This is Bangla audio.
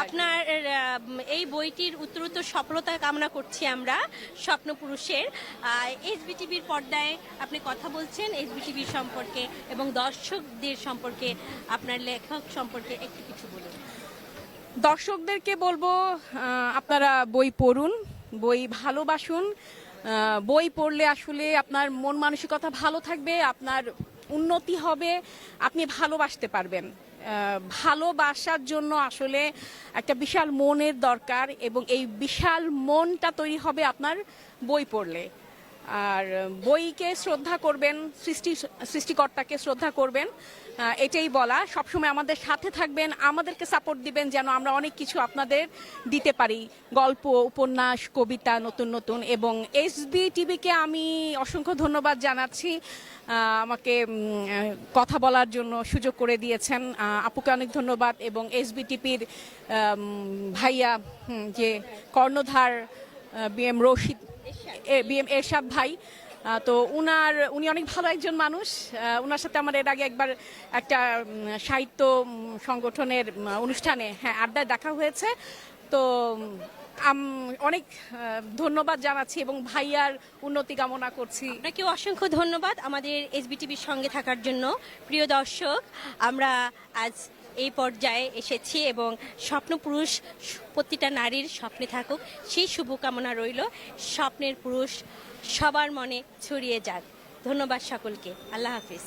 আপনার এই বইটির উত্তরোত্তর সফলতা কামনা করছি আমরা স্বপ্নপুরুষের। এসবিটিভির পর্দায় আপনি কথা বলছেন এসবিটিভির সম্পর্কে এবং দর্শকদের সম্পর্কে, আপনার লেখক সম্পর্কে একটু কিছু বলুন। দর্শকদেরকে বলবো আপনারা বই পড়ুন, বই ভালোবাসুন। বই পড়লে আসলে আপনার মন মানসিকতা ভালো থাকবে, আপনার উন্নতি হবে, আপনি ভালোবাসতে পারবেন। ভালোবাসার জন্য আসলে একটা বিশাল মনের দরকার এবং এই বিশাল মনটা তৈরি হবে আপনার বই পড়লে। আর বইকে শ্রদ্ধা করবেন, সৃষ্টিকর্তাকে শ্রদ্ধা করবেন, এটাই বলা। সবসময় আমাদের সাথে থাকবেন, আমাদেরকে সাপোর্ট দিবেন যেন আমরা অনেক কিছু আপনাদের দিতে পারি, গল্প, উপন্যাস, কবিতা, নতুন নতুন। এবং এসবি টিভিকে আমি অসংখ্য ধন্যবাদ জানাচ্ছি, আমাকে কথা বলার জন্য সুযোগ করে দিয়েছেন। আপুকে অনেক ধন্যবাদ এবং এসবি টিভির ভাইয়া যে কর্ণধার বিএম এরশাদ ভাই, তো উনি অনেক ভালো একজন মানুষ। উনার সাথে আমার এর আগে একবার একটা সাহিত্য সংগঠনের অনুষ্ঠানে আড্ডায় দেখা হয়েছে। তো অনেক ধন্যবাদ জানাচ্ছি এবং ভাইয়ার উন্নতি কামনা করছি। আপনাকে অসংখ্য ধন্যবাদ আমাদের এসবিটিভির সঙ্গে থাকার জন্য। প্রিয় দর্শক, আমরা আজ এই পর্যায়ে এসেছি এবং স্বপ্নপুরুষ প্রতিটা নারীর স্বপ্নে থাকুক সেই শুভকামনা রইল। স্বপ্নের পুরুষ সবার মনে ছড়িয়ে যাক। ধন্যবাদ সকলকে। আল্লাহ হাফিজ।